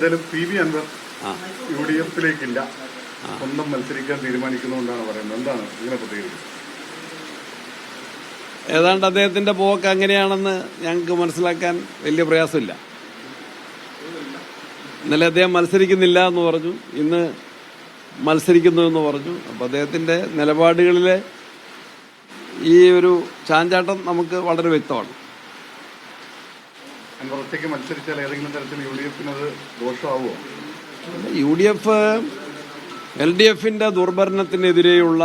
എന്തായാലും P V Anwar U D എഫിലേക്കില്ല, സ്വന്തം മത്സരിക്കാൻ തീരുമാനിക്കുന്നതുകൊണ്ടാണ് പറയുന്നത്. എന്താണ് ഇങ്ങനെ പ്രതികരിക്കുന്നത്? ഏതാണ്ട് അദ്ദേഹത്തിന്റെ പോക്ക് അങ്ങനെയാണെന്ന് ഞങ്ങൾക്ക് മനസ്സിലാക്കാൻ വലിയ പ്രയാസമില്ല. ഇന്നലെ അദ്ദേഹം മത്സരിക്കുന്നില്ല എന്ന് പറഞ്ഞു, ഇന്ന് മത്സരിക്കുന്നു എന്ന് പറഞ്ഞു. അപ്പം അദ്ദേഹത്തിന്റെ നിലപാടുകളിലെ ഈ ഒരു ചാഞ്ചാട്ടം നമുക്ക് വളരെ വ്യക്തമാണ്. അൻവർ ഒറ്റയ്ക്ക് മത്സരിച്ചാൽ ഏതെങ്കിലും തരത്തിൽ യു ഡി എഫിന് അത് ദോഷമാവുമോ? U D F L D എഫിന്റെ ദുർഭരണത്തിനെതിരെയുള്ള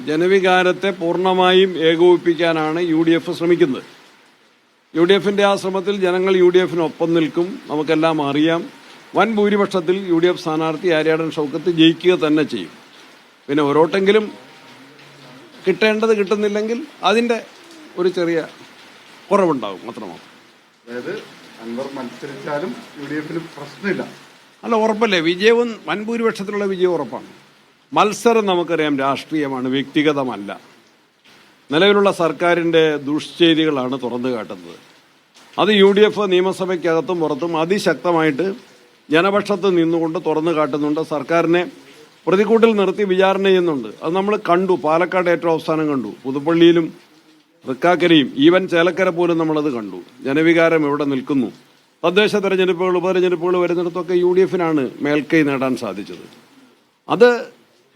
ജനവികാരത്തെ പൂർണ്ണമായും ഏകോപിപ്പിക്കാനാണ് യു ഡി എഫ് ശ്രമിക്കുന്നത്. യു ഡി എഫിന്റെ ആ ശ്രമത്തിൽ ജനങ്ങൾ യു ഡി എഫിനൊപ്പം നിൽക്കും. നമുക്കെല്ലാം അറിയാം, വൻ ഭൂരിപക്ഷത്തിൽ യു ഡി എഫ് സ്ഥാനാർത്ഥി ആര്യാടൻ ഷൗക്കത്ത് ജയിക്കുക തന്നെ ചെയ്യും. പിന്നെ ഓരോട്ടെങ്കിലും കിട്ടേണ്ടത് കിട്ടുന്നില്ലെങ്കിൽ അതിൻ്റെ ഒരു ചെറിയ കുറവുണ്ടാകും, മാത്രമാണ്. അതായത് അൻവർ മത്സരിച്ചാലും യു ഡി എഫിന് പ്രശ്നമില്ല. അല്ല, ഉറപ്പല്ലേ, വിജയവും വൻ ഭൂരിപക്ഷത്തിലുള്ള വിജയം ഉറപ്പാണ്. മത്സരം നമുക്കറിയാം രാഷ്ട്രീയമാണ്, വ്യക്തിഗതമല്ല. നിലവിലുള്ള സർക്കാരിൻ്റെ ദുഷ്ചെയ്തികളാണ് തുറന്നു കാട്ടുന്നത്. അത് യു ഡി എഫ് നിയമസഭയ്ക്കകത്തും പുറത്തും അതിശക്തമായിട്ട് ജനപക്ഷത്ത് നിന്നുകൊണ്ട് തുറന്നു കാട്ടുന്നുണ്ട്. സർക്കാരിനെ പ്രതിക്കൂട്ടിൽ നിർത്തി വിചാരണ ചെയ്യുന്നുണ്ട്. അത് നമ്മൾ കണ്ടു. പാലക്കാട് ഏറ്റവും അവസാനം കണ്ടു, പുതുപ്പള്ളിയിലും തൃക്കാക്കരയും ഈവൻ ചേലക്കര പോലും നമ്മളത് കണ്ടു. ജനവികാരം എവിടെ നിൽക്കുന്നു. തദ്ദേശ തെരഞ്ഞെടുപ്പുകൾ, ഉപതെരഞ്ഞെടുപ്പുകൾ വരുന്നിടത്തൊക്കെ യു ഡി എഫിനാണ് മേൽക്കൈ നേടാൻ സാധിച്ചത്. അത്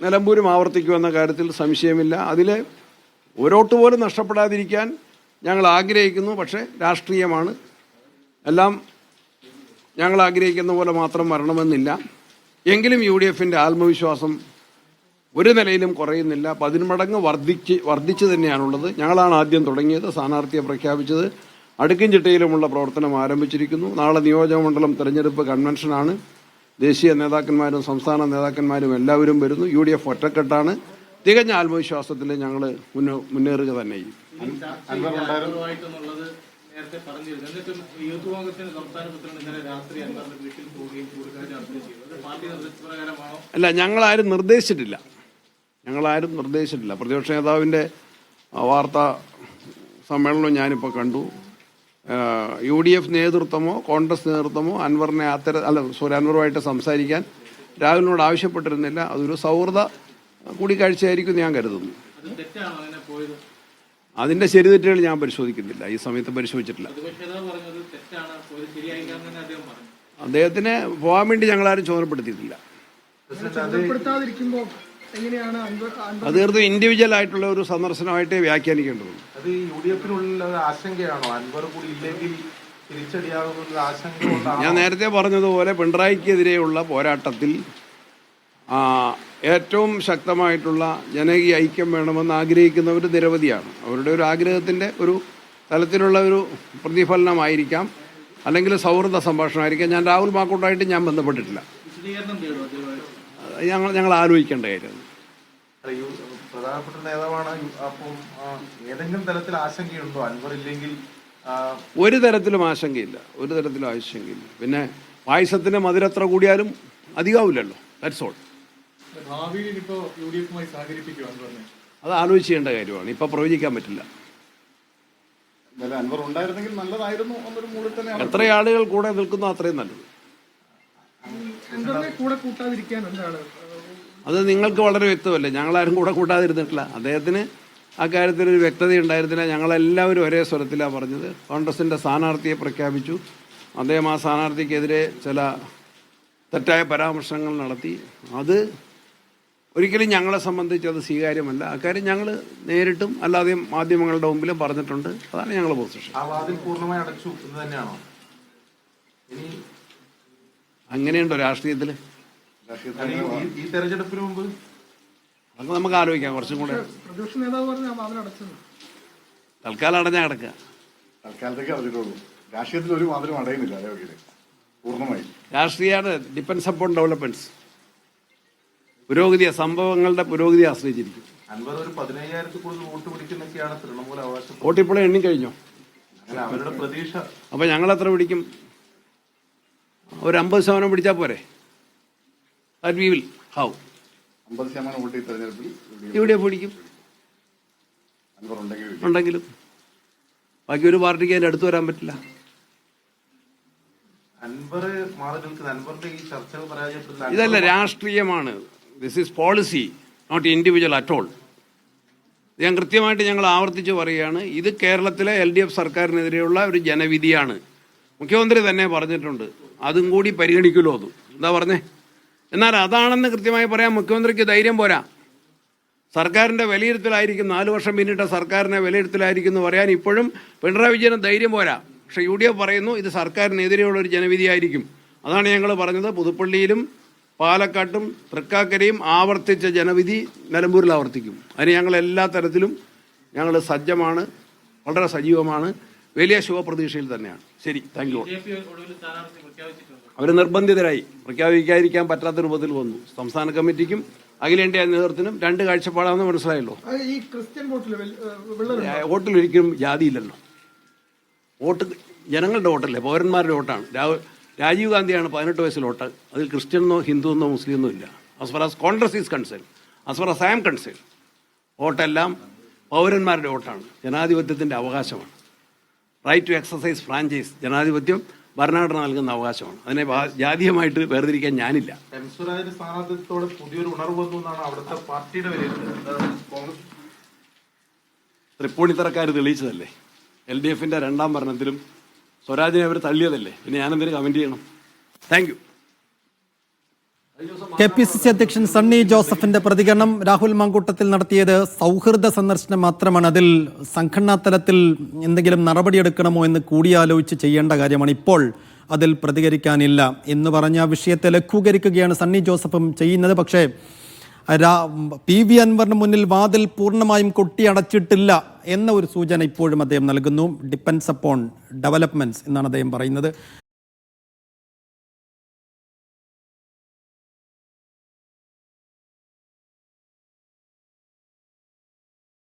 നിലമ്പൂരും ആവർത്തിക്കുമെന്ന കാര്യത്തിൽ സംശയമില്ല. അതിലെ ഒരോട്ട് പോലും നഷ്ടപ്പെടാതിരിക്കാൻ ഞങ്ങൾ ആഗ്രഹിക്കുന്നു. പക്ഷേ രാഷ്ട്രീയമാണ്, എല്ലാം ഞങ്ങൾ ആഗ്രഹിക്കുന്ന പോലെ മാത്രം വരണമെന്നില്ല. എങ്കിലും യു ഡി എഫിൻ്റെ ആത്മവിശ്വാസം ഒരു നിലയിലും കുറയുന്നില്ല, 10 മടങ്ങ് വർദ്ധിച്ചു തന്നെയാണുള്ളത്. ഞങ്ങളാണ് ആദ്യം തുടങ്ങിയത്, സ്ഥാനാർത്ഥിയെ പ്രഖ്യാപിച്ചത്. അടുക്കും ചിട്ടയിലുമുള്ള പ്രവർത്തനം ആരംഭിച്ചിരിക്കുന്നു. നാളെ നിയോജകമണ്ഡലം തെരഞ്ഞെടുപ്പ് കൺവെൻഷനാണ്. ദേശീയ നേതാക്കന്മാരും സംസ്ഥാന നേതാക്കന്മാരും എല്ലാവരും വരുന്നു. യു ഡി എഫ് ഒറ്റക്കെട്ടാണ്. തികഞ്ഞ ആത്മവിശ്വാസത്തിൽ ഞങ്ങൾ മുന്നേറുക തന്നെ ചെയ്യും. അല്ല, ഞങ്ങളാരും നിർദ്ദേശിച്ചിട്ടില്ല. പ്രതിപക്ഷ നേതാവിൻ്റെ വാർത്താ സമ്മേളനം ഞാനിപ്പോൾ കണ്ടു. യു ഡി എഫ് നേതൃത്വമോ കോൺഗ്രസ് നേതൃത്വമോ അൻവറുമായിട്ട് സംസാരിക്കാൻ രാഹുലിനോട് ആവശ്യപ്പെട്ടിരുന്നില്ല. അതൊരു സൗഹൃദ കൂടിക്കാഴ്ചയായിരിക്കും ഞാൻ കരുതുന്നു. അതിൻ്റെ ശരിതെറ്റുകൾ ഞാൻ പരിശോധിക്കുന്നില്ല, ഈ സമയത്ത് പരിശോധിച്ചിട്ടില്ല. അദ്ദേഹത്തിന് പോകാൻ വേണ്ടി ഞങ്ങളാരും ചുമതലപ്പെടുത്തിയിട്ടില്ല. അത് തീർത്തും ഇൻഡിവിജ്വൽ ആയിട്ടുള്ള ഒരു സന്ദർശനമായിട്ട് വ്യാഖ്യാനിക്കേണ്ടതുണ്ട്. ഞാൻ നേരത്തെ പറഞ്ഞതുപോലെ പിണറായിക്കെതിരെയുള്ള പോരാട്ടത്തിൽ ഏറ്റവും ശക്തമായിട്ടുള്ള ജനകീയ ഐക്യം വേണമെന്ന് ആഗ്രഹിക്കുന്നവർ നിരവധിയാണ്. അവരുടെ ഒരു ആഗ്രഹത്തിൻ്റെ ഒരു തലത്തിലുള്ള ഒരു പ്രതിഫലനമായിരിക്കാം, അല്ലെങ്കിൽ സൗഹൃദ സംഭാഷണമായിരിക്കാം. ഞാൻ രാഹുൽ മാക്കൂട്ടായിട്ട് ഞാൻ ബന്ധപ്പെട്ടിട്ടില്ല. ഞങ്ങൾ ആലോചിക്കേണ്ട കാര്യം. പ്രധാനപ്പെട്ട നേതാവാണ്. അപ്പം ഏതെങ്കിലും തരത്തിൽ ആശങ്കയുണ്ടോ അൻവർ ഇല്ലെങ്കിൽ? ഒരു തരത്തിലും ആശങ്കയില്ല. പിന്നെ പായസത്തിന് മധുരത്ര കൂടിയാലും അധികമാവില്ലല്ലോ. That's all. അത് ആലോചിച്ച് ചെയ്യേണ്ട കാര്യമാണ്, ഇപ്പൊ പ്രവചിക്കാൻ പറ്റില്ല. എത്ര ആളുകൾ കൂടെ നിൽക്കുന്നു അത്രയും നല്ലത്. അത് നിങ്ങൾക്ക് വളരെ വ്യക്തമല്ലേ. ഞങ്ങളാരും കൂടെ കൂട്ടാതിരുന്നിട്ടില്ല. അദ്ദേഹത്തിന് ആ കാര്യത്തിൽ ഒരു വ്യക്തത ഉണ്ടായിരുന്നില്ല. ഞങ്ങളെല്ലാവരും ഒരേ സ്വരത്തിലാണ് പറഞ്ഞത്. കോൺഗ്രസിൻ്റെ സ്ഥാനാർത്ഥിയെ പ്രഖ്യാപിച്ചു. അദ്ദേഹം ആ സ്ഥാനാർത്ഥിക്കെതിരെ ചില തെറ്റായ പരാമർശങ്ങൾ നടത്തി. അത് ഒരിക്കലും ഞങ്ങളെ സംബന്ധിച്ച് അത് സ്വീകാര്യമല്ല. അക്കാര്യം ഞങ്ങൾ നേരിട്ടും അല്ലാതെയും മാധ്യമങ്ങളുടെ മുമ്പിലും പറഞ്ഞിട്ടുണ്ട്. അതാണ് ഞങ്ങളുടെ പൊസിഷൻ. അങ്ങനെയുണ്ടോ രാഷ്ട്രീയത്തിൽ? ഈ തെരഞ്ഞെടുപ്പിന് മുമ്പ് അത് നമുക്ക് ആലോചിക്കാം. കുറച്ചും കൂടെ തൽക്കാലം അടഞ്ഞാ കിടക്കുക. രാഷ്ട്രീയത്തിൽ ഒരു മാതിരി അടയുന്നില്ല പൂർണ്ണമായി. രാഷ്ട്രീയമാണ് ഡിപ്പെൻസ് അപ്പോൺ ഡെവലപ്മെന്റ്സ്. സംഭവങ്ങളുടെ പുരോഗതിയെ ആശ്രയിച്ചിരിക്കും. വോട്ട് ഇപ്പോഴേ എണ്ണി കഴിഞ്ഞോ? അപ്പൊ ഞങ്ങൾ എത്ര പിടിക്കും? ഒരു 50% പിടിച്ചാൽ പോരെ? ഇവിടെ പിടിക്കും ഉണ്ടെങ്കിലും ബാക്കി ഒരു പാർട്ടിക്ക് അതിൻ്റെ അടുത്ത് വരാൻ പറ്റില്ല. അൻവർ മാറി നിൽക്കുന്ന അൻവറിന്റെ ഈ ചർച്ചകൾ പരാജയപ്പെടുന്ന ഇതല്ല രാഷ്ട്രീയമാണ്. This is policy, not individual at all. ഞാൻ കൃത്യമായിട്ട് ഞങ്ങൾ ആവർത്തിച്ച് പറയുകയാണ്, ഇത് കേരളത്തിലെ LDF സർക്കാരിനെതിരെയുള്ള ഒരു ജനവിധിയാണ്. മുഖ്യമന്ത്രി തന്നെ പറഞ്ഞിട്ടുണ്ട്, അതും കൂടി പരിഗണിക്കുമല്ലോ. അത് എന്താ പറഞ്ഞേ? എന്നാൽ അതാണെന്ന് കൃത്യമായി പറയാൻ മുഖ്യമന്ത്രിക്ക് ധൈര്യം പോരാ. സർക്കാരിൻ്റെ വിലയിരുത്തലായിരിക്കും, 4 വർഷം പിന്നിട്ട സർക്കാരിനെ വിലയിരുത്തലായിരിക്കും എന്ന് പറയാൻ ഇപ്പോഴും പിണറായി വിജയന് ധൈര്യം പോരാ. പക്ഷേ UDF പറയുന്നു ഇത് സർക്കാരിനെതിരെയുള്ള ഒരു ജനവിധിയായിരിക്കും. അതാണ് ഞങ്ങൾ പറഞ്ഞത്. പുതുപ്പള്ളിയിലും പാലക്കാട്ടും തൃക്കാക്കരയും ആവർത്തിച്ച ജനവിധി നിലമ്പൂരിൽ ആവർത്തിക്കും. അതിന് ഞങ്ങൾ എല്ലാ തരത്തിലും ഞങ്ങൾ സജ്ജമാണ്, വളരെ സജീവമാണ്, വലിയ ശുഭപ്രതീക്ഷയിൽ തന്നെയാണ്. ശരി, താങ്ക് യു. അവർ നിർബന്ധിതരായി, പ്രഖ്യാപിക്കാതിരിക്കാൻ പറ്റാത്ത രൂപത്തിൽ വന്നു. സംസ്ഥാന കമ്മിറ്റിക്കും അഖിലേന്ത്യാ നേതൃത്വത്തിനും 2 കാഴ്ചപ്പാടാണെന്ന് മനസ്സിലായല്ലോ. ഈ ക്രിസ്ത്യൻ വോട്ടിലൊരിക്കലും ജാതിയില്ലല്ലോ. വോട്ട് ജനങ്ങളുടെ വോട്ടല്ലേ, പൗരന്മാരുടെ വോട്ടാണ്. രാജീവ് ഗാന്ധിയാണ് 18 വയസ്സിൽ വോട്ട്. അതിൽ ക്രിസ്ത്യനെന്നോ ഹിന്ദുവെന്നോ മുസ്ലിമെന്നോ ഇല്ല. As far as Congress is concern, as far as I am concern, വോട്ടെല്ലാം പൗരന്മാരുടെ വോട്ടാണ്. ജനാധിപത്യത്തിൻ്റെ അവകാശമാണ്. റൈറ്റ് ടു എക്സസൈസ് ഫ്രാഞ്ചൈസ്, ജനാധിപത്യം ഭരണഘടന നൽകുന്ന അവകാശമാണ്. അതിനെ ജാതീയമായിട്ട് വേർതിരിക്കാൻ ഞാനില്ല. എംസ്വരാജിന്റെ സ്ഥാനാർത്ഥിത്വത്തോടെ പുതിയൊരു ഉണർവ് വന്നു എന്നാണ് അവിടുത്തെ പാർട്ടിയുടെ വിലയിരുത്തൽ. തൃപ്പൂണിത്തറക്കാർ തെളിയിച്ചതല്ലേ. LDFന്റെ 2ാം ഭരണത്തിലും സ്വരാജിനെ അവർ തള്ളിയതല്ലേ. പിന്നെ ഞാനെന്തിനു കമന്റ് ചെയ്യണം? Thank you. KPCC അധ്യക്ഷൻ സണ്ണി ജോസഫിന്റെ പ്രതികരണം രാഹുൽ മാങ്കൂട്ടത്തിൽ നടത്തിയത് സൗഹൃദ സന്ദർശനം മാത്രമാണ്. അതിൽ സംഘടനാ തലത്തിൽ എന്തെങ്കിലും നടപടിയെടുക്കണമോ എന്ന് കൂടിയാലോചിച്ച് ചെയ്യേണ്ട കാര്യമാണ്. ഇപ്പോൾ അതിൽ പ്രതികരിക്കാനില്ല എന്ന് പറഞ്ഞ വിഷയത്തെ ലഘൂകരിക്കുകയാണ് സണ്ണി ജോസഫും ചെയ്യുന്നത്. പക്ഷേ PV അൻവറിന് മുന്നിൽ വാതിൽ പൂർണ്ണമായും കൊട്ടിയടച്ചിട്ടില്ല എന്ന ഒരു സൂചന ഇപ്പോഴും അദ്ദേഹം നൽകുന്നു. ഡിപ്പെൻഡ്സ് അപ്പോൺ ഡെവലപ്മെന്റ്സ് എന്നാണ് അദ്ദേഹം പറയുന്നത്.